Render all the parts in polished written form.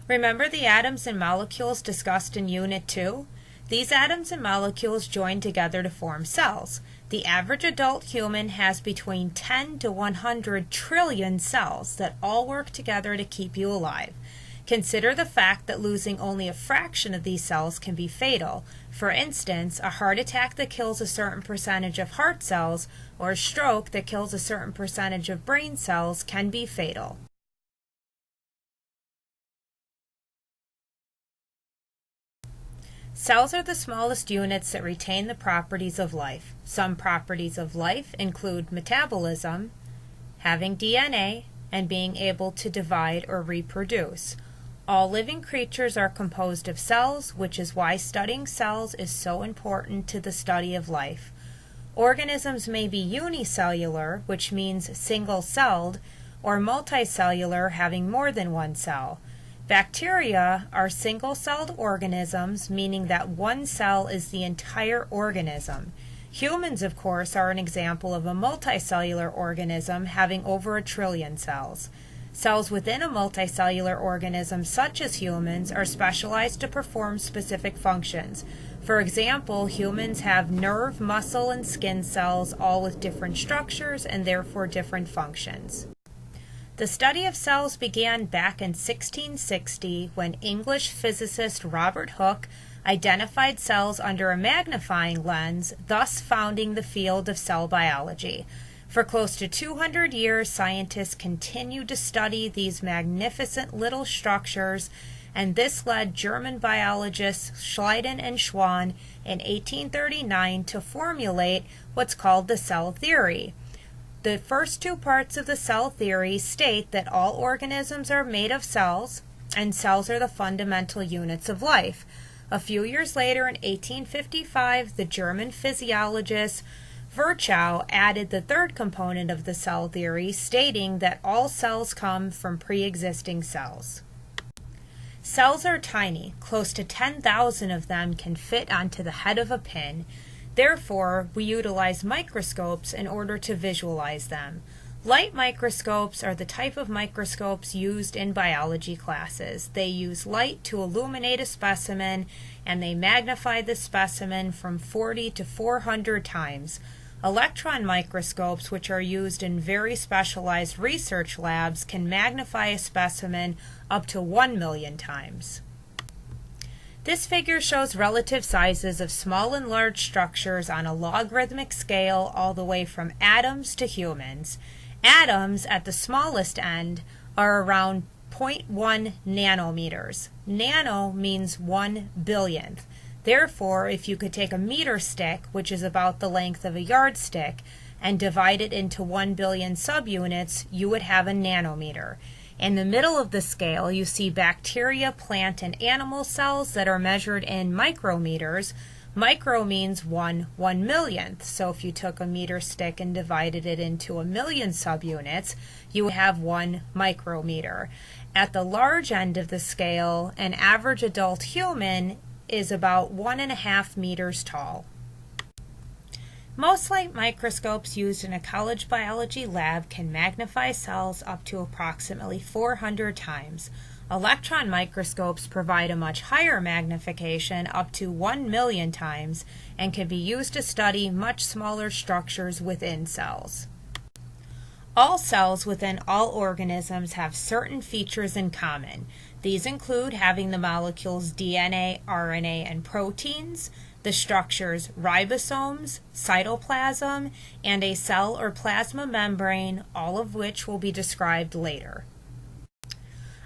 Remember the atoms and molecules discussed in Unit 2? These atoms and molecules join together to form cells. The average adult human has between 10 to 100 trillion cells that all work together to keep you alive. Consider the fact that losing only a fraction of these cells can be fatal. For instance, a heart attack that kills a certain percentage of heart cells or a stroke that kills a certain percentage of brain cells can be fatal. Cells are the smallest units that retain the properties of life. Some properties of life include metabolism, having DNA, and being able to divide or reproduce. All living creatures are composed of cells, which is why studying cells is so important to the study of life. Organisms may be unicellular, which means single-celled, or multicellular, having more than one cell. Bacteria are single-celled organisms, meaning that one cell is the entire organism. Humans, of course, are an example of a multicellular organism having over 1 trillion cells. Cells within a multicellular organism, such as humans, are specialized to perform specific functions. For example, humans have nerve, muscle, and skin cells, all with different structures and therefore different functions. The study of cells began back in 1660 when English physicist Robert Hooke identified cells under a magnifying lens, thus founding the field of cell biology. For close to 200 years, scientists continued to study these magnificent little structures, and this led German biologists Schleiden and Schwann in 1839 to formulate what's called the cell theory. The first two parts of the cell theory state that all organisms are made of cells, and cells are the fundamental units of life. A few years later, in 1855, the German physiologist Virchow added the third component of the cell theory, stating that all cells come from pre-existing cells. Cells are tiny. Close to 10,000 of them can fit onto the head of a pin. Therefore, we utilize microscopes in order to visualize them. Light microscopes are the type of microscopes used in biology classes. They use light to illuminate a specimen, and they magnify the specimen from 40 to 400 times. Electron microscopes, which are used in very specialized research labs, can magnify a specimen up to 1 million times. This figure shows relative sizes of small and large structures on a logarithmic scale all the way from atoms to humans. Atoms at the smallest end are around 0.1 nanometers. Nano means 1 billionth. Therefore, if you could take a meter stick, which is about the length of a yardstick, and divide it into 1 billion subunits, you would have a nanometer. In the middle of the scale, you see bacteria, plant, and animal cells that are measured in micrometers. Micro means 1/1,000,000th. So if you took a meter stick and divided it into 1,000,000 subunits, you would have 1 micrometer. At the large end of the scale, an average adult human is about 1.5 meters tall. Most light microscopes used in a college biology lab can magnify cells up to approximately 400 times. Electron microscopes provide a much higher magnification, up to 1 million times, and can be used to study much smaller structures within cells. All cells within all organisms have certain features in common. These include having the molecules DNA, RNA, and proteins, the structures ribosomes, cytoplasm, and a cell or plasma membrane, all of which will be described later.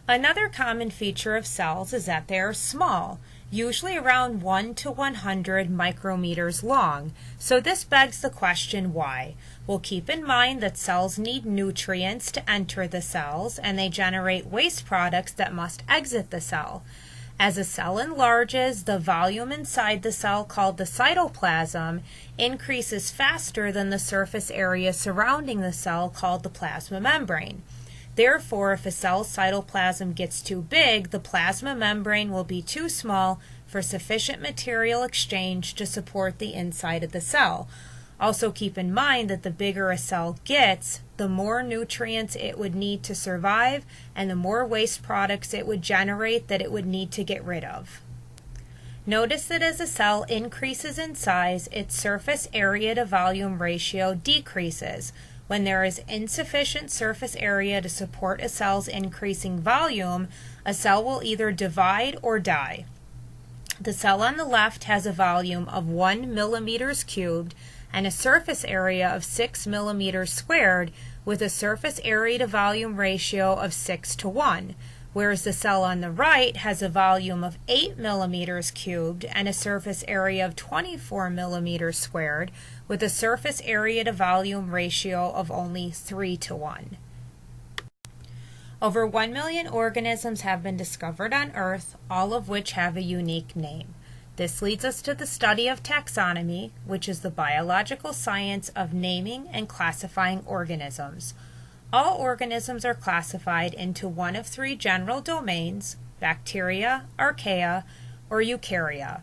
Another common feature of cells is that they are small, usually around 1 to 100 micrometers long. So this begs the question, why? Well, keep in mind that cells need nutrients to enter the cells, and they generate waste products that must exit the cell. As a cell enlarges, the volume inside the cell, called the cytoplasm, increases faster than the surface area surrounding the cell, called the plasma membrane. Therefore, if a cell's cytoplasm gets too big, the plasma membrane will be too small for sufficient material exchange to support the inside of the cell. Also keep in mind that the bigger a cell gets, the more nutrients it would need to survive and the more waste products it would generate that it would need to get rid of. Notice that as a cell increases in size, its surface area to volume ratio decreases. When there is insufficient surface area to support a cell's increasing volume, a cell will either divide or die. The cell on the left has a volume of 1 millimeters cubed and a surface area of 6 millimeters squared with a surface area to volume ratio of 6:1, whereas the cell on the right has a volume of 8 millimeters cubed and a surface area of 24 millimeters squared with a surface area to volume ratio of only 3:1. Over 1 million organisms have been discovered on Earth, all of which have a unique name. This leads us to the study of taxonomy, which is the biological science of naming and classifying organisms. All organisms are classified into one of three general domains: bacteria, archaea, or eukarya.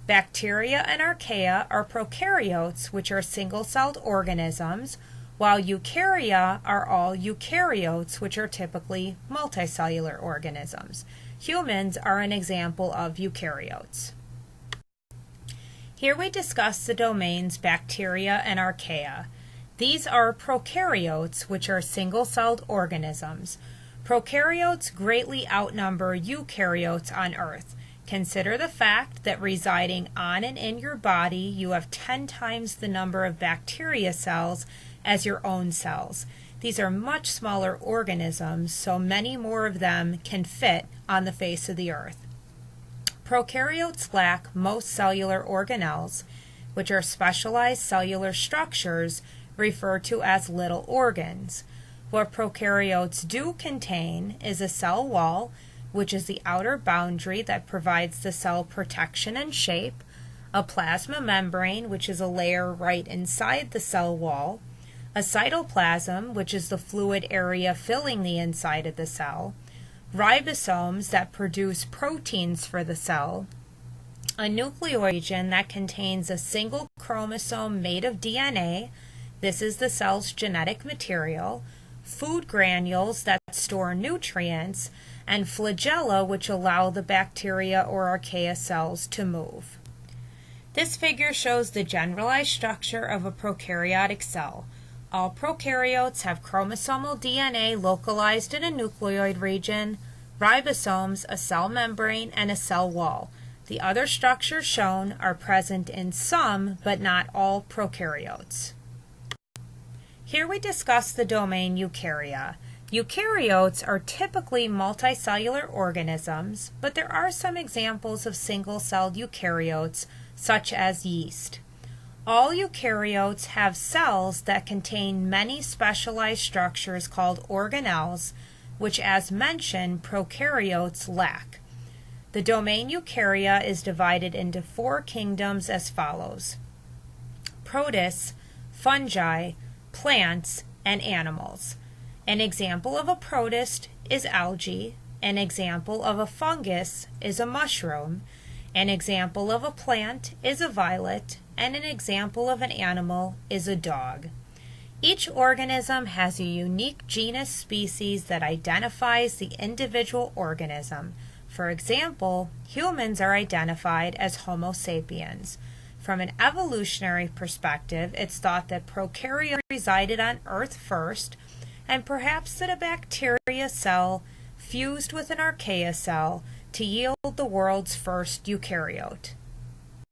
Bacteria and archaea are prokaryotes, which are single-celled organisms, while eukarya are all eukaryotes, which are typically multicellular organisms. Humans are an example of eukaryotes. Here we discuss the domains bacteria and archaea. These are prokaryotes, which are single-celled organisms. Prokaryotes greatly outnumber eukaryotes on Earth. Consider the fact that residing on and in your body, you have 10 times the number of bacteria cells as your own cells. These are much smaller organisms, so many more of them can fit on the face of the Earth. Prokaryotes lack most cellular organelles, which are specialized cellular structures referred to as little organs. What prokaryotes do contain is a cell wall, which is the outer boundary that provides the cell protection and shape, a plasma membrane, which is a layer right inside the cell wall, a cytoplasm, which is the fluid area filling the inside of the cell, ribosomes that produce proteins for the cell, a nucleoid region that contains a single chromosome made of DNA, this is the cell's genetic material, food granules that store nutrients, and flagella which allow the bacteria or archaea cells to move. This figure shows the generalized structure of a prokaryotic cell. All prokaryotes have chromosomal DNA localized in a nucleoid region, ribosomes, a cell membrane, and a cell wall. The other structures shown are present in some, but not all, prokaryotes. Here we discuss the domain eukarya. Eukaryotes are typically multicellular organisms, but there are some examples of single-celled eukaryotes, such as yeast. All eukaryotes have cells that contain many specialized structures called organelles, which, as mentioned, prokaryotes lack. The domain eukarya is divided into 4 kingdoms as follows: protists, fungi, plants, and animals. An example of a protist is algae. An example of a fungus is a mushroom. An example of a plant is a violet, and an example of an animal is a dog. Each organism has a unique genus species that identifies the individual organism. For example, humans are identified as Homo sapiens. From an evolutionary perspective, it's thought that prokaryotes resided on Earth first, and perhaps that a bacteria cell fused with an archaea cell to yield the world's first eukaryote.